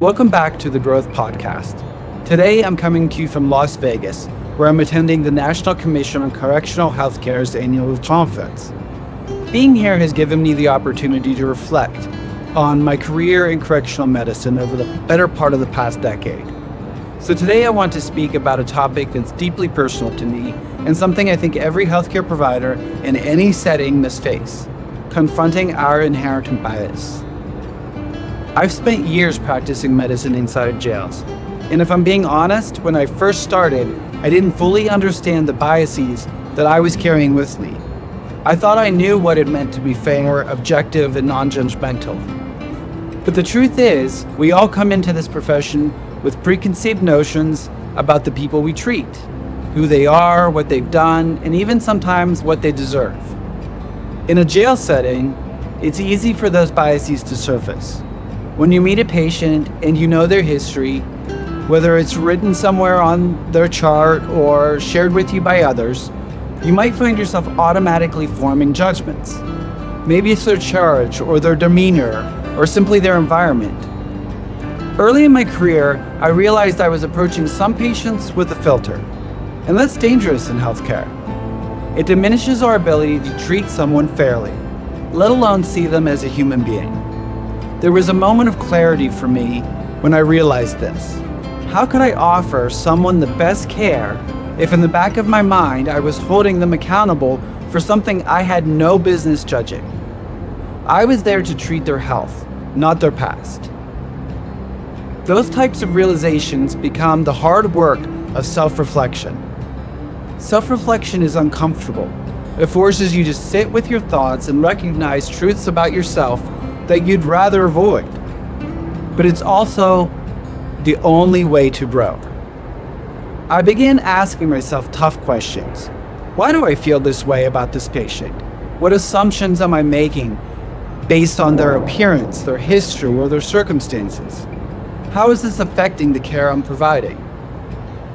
Welcome back to the Growth Podcast. Today I'm coming to you from Las Vegas, where I'm attending the National Commission on Correctional Healthcare's annual conference. Being here has given me the opportunity to reflect on my career in correctional medicine over the better part of the past decade. So today I want to speak about a topic that's deeply personal to me and something I think every healthcare provider in any setting must face: confronting our inherent bias. I've spent years practicing medicine inside jails, and if I'm being honest, when I first started, I didn't fully understand the biases that I was carrying with me. I thought I knew what it meant to be fair, objective, and non-judgmental. But the truth is, we all come into this profession with preconceived notions about the people we treat, who they are, what they've done, and even sometimes what they deserve. In a jail setting, it's easy for those biases to surface. When you meet a patient and you know their history, whether it's written somewhere on their chart or shared with you by others, you might find yourself automatically forming judgments. Maybe it's their charge or their demeanor or simply their environment. Early in my career, I realized I was approaching some patients with a filter, and that's dangerous in healthcare. It diminishes our ability to treat someone fairly, let alone see them as a human being. There was a moment of clarity for me when I realized this. How could I offer someone the best care if in the back of my mind I was holding them accountable for something I had no business judging? I was there to treat their health, not their past. Those types of realizations become the hard work of self-reflection. Self-reflection is uncomfortable. It forces you to sit with your thoughts and recognize truths about yourself that you'd rather avoid. But it's also the only way to grow. I began asking myself tough questions. Why do I feel this way about this patient? What assumptions am I making based on their appearance, their history, or their circumstances? How is this affecting the care I'm providing?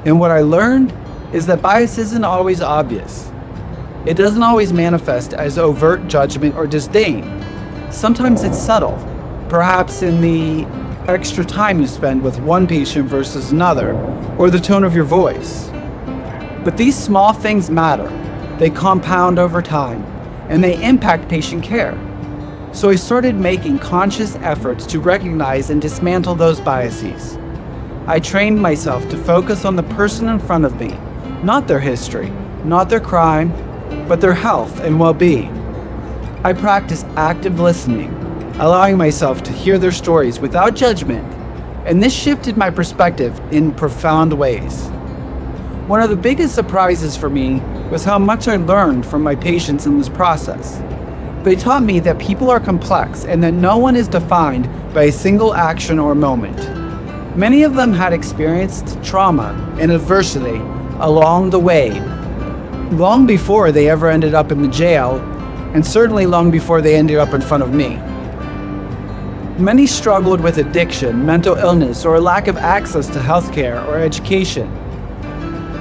And what I learned is that bias isn't always obvious. It doesn't always manifest as overt judgment or disdain. Sometimes it's subtle, perhaps in the extra time you spend with one patient versus another, or the tone of your voice. But these small things matter. They compound over time, and they impact patient care. So I started making conscious efforts to recognize and dismantle those biases. I trained myself to focus on the person in front of me, not their history, not their crime, but their health and well-being. I practiced active listening, allowing myself to hear their stories without judgment, and this shifted my perspective in profound ways. One of the biggest surprises for me was how much I learned from my patients in this process. They taught me that people are complex and that no one is defined by a single action or moment. Many of them had experienced trauma and adversity along the way, long before they ever ended up in the jail, and certainly long before they ended up in front of me. Many struggled with addiction, mental illness, or a lack of access to healthcare or education.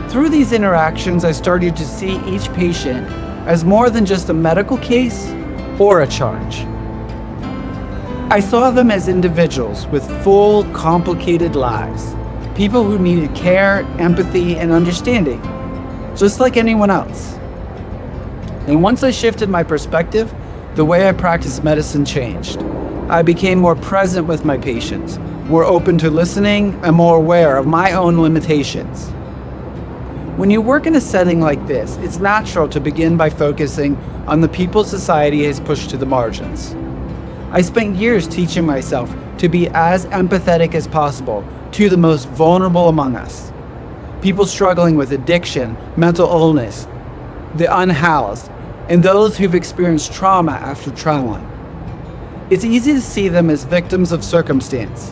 Through these interactions, I started to see each patient as more than just a medical case or a charge. I saw them as individuals with full, complicated lives, people who needed care, empathy, and understanding, just like anyone else. And once I shifted my perspective, the way I practiced medicine changed. I became more present with my patients, more open to listening, and more aware of my own limitations. When you work in a setting like this, it's natural to begin by focusing on the people society has pushed to the margins. I spent years teaching myself to be as empathetic as possible to the most vulnerable among us. People struggling with addiction, mental illness, the unhoused, and those who've experienced trauma after trauma. It's easy to see them as victims of circumstance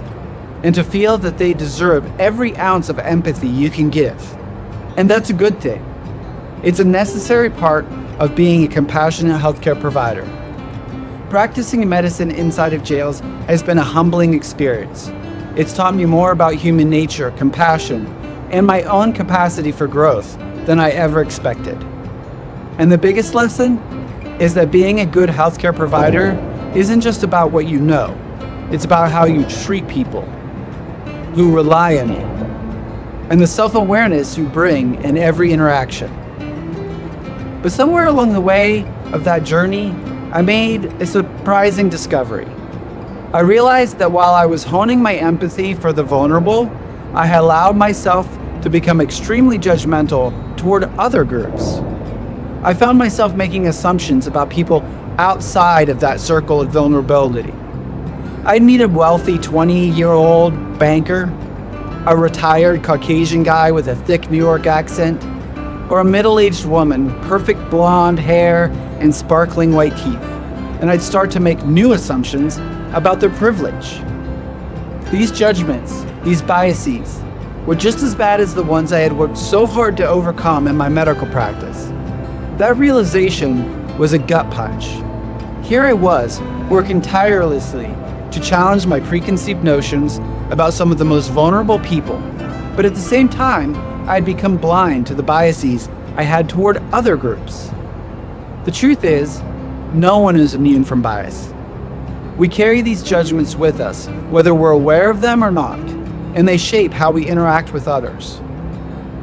and to feel that they deserve every ounce of empathy you can give. And that's a good thing. It's a necessary part of being a compassionate healthcare provider. Practicing medicine inside of jails has been a humbling experience. It's taught me more about human nature, compassion, and my own capacity for growth than I ever expected. And the biggest lesson is that being a good healthcare provider isn't just about what you know. It's about how you treat people. who rely on you, and the self-awareness you bring in every interaction. But somewhere along the way of that journey, I made a surprising discovery. I realized that while I was honing my empathy for the vulnerable, I had allowed myself to become extremely judgmental toward other groups. I found myself making assumptions about people outside of that circle of vulnerability. I'd meet a wealthy 20-year-old banker, a retired Caucasian guy with a thick New York accent, or a middle-aged woman with perfect blonde hair and sparkling white teeth, and I'd start to make new assumptions about their privilege. These judgments, these biases, were just as bad as the ones I had worked so hard to overcome in my medical practice. That realization was a gut punch. Here I was, working tirelessly to challenge my preconceived notions about some of the most vulnerable people, but at the same time, I had become blind to the biases I had toward other groups. The truth is, no one is immune from bias. We carry these judgments with us, whether we're aware of them or not, and they shape how we interact with others.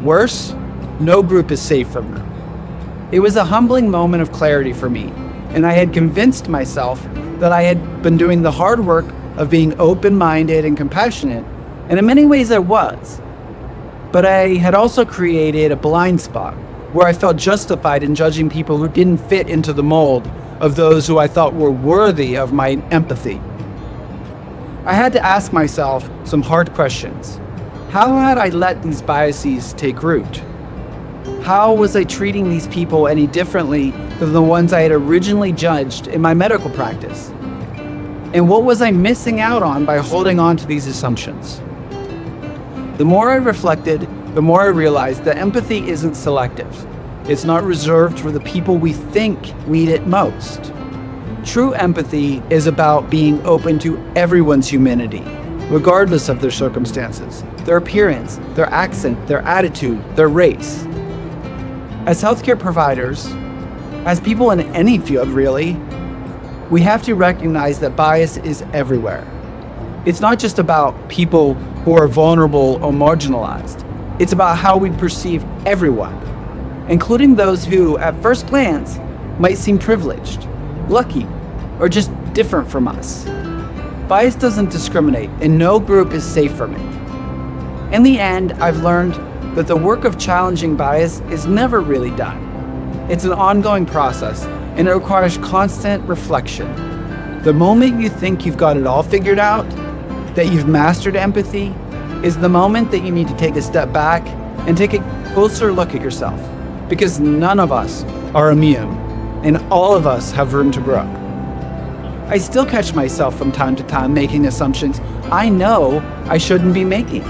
Worse, no group is safe from them. It was a humbling moment of clarity for me, and I had convinced myself that I had been doing the hard work of being open-minded and compassionate, and in many ways I was. But I had also created a blind spot where I felt justified in judging people who didn't fit into the mold of those who I thought were worthy of my empathy. I had to ask myself some hard questions. How had I let these biases take root? How was I treating these people any differently than the ones I had originally judged in my medical practice? And what was I missing out on by holding on to these assumptions? The more I reflected, the more I realized that empathy isn't selective. It's not reserved for the people we think need it most. True empathy is about being open to everyone's humanity, regardless of their circumstances, their appearance, their accent, their attitude, their race. As healthcare providers, as people in any field really, we have to recognize that bias is everywhere. It's not just about people who are vulnerable or marginalized. It's about how we perceive everyone, including those who, at first glance, might seem privileged, lucky, or just different from us. Bias doesn't discriminate, and no group is safe from it. In the end, I've learned that the work of challenging bias is never really done. It's an ongoing process, and it requires constant reflection. The moment you think you've got it all figured out, that you've mastered empathy, is the moment that you need to take a step back and take a closer look at yourself, because none of us are immune, and all of us have room to grow. I still catch myself from time to time making assumptions I know I shouldn't be making.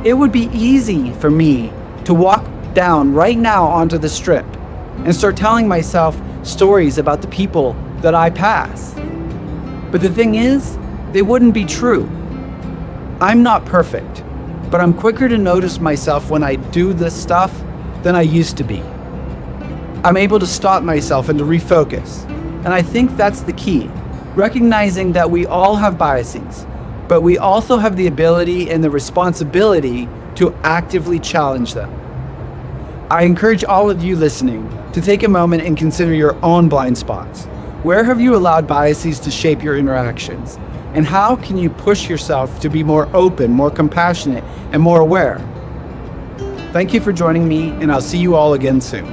It would be easy for me to walk down right now onto the strip and start telling myself stories about the people that I pass. But the thing is, they wouldn't be true. I'm not perfect, but I'm quicker to notice myself when I do this stuff than I used to be. I'm able to stop myself and to refocus. And I think that's the key, recognizing that we all have biases, but we also have the ability and the responsibility to actively challenge them. I encourage all of you listening to take a moment and consider your own blind spots. Where have you allowed biases to shape your interactions? And how can you push yourself to be more open, more compassionate, and more aware? Thank you for joining me, and I'll see you all again soon.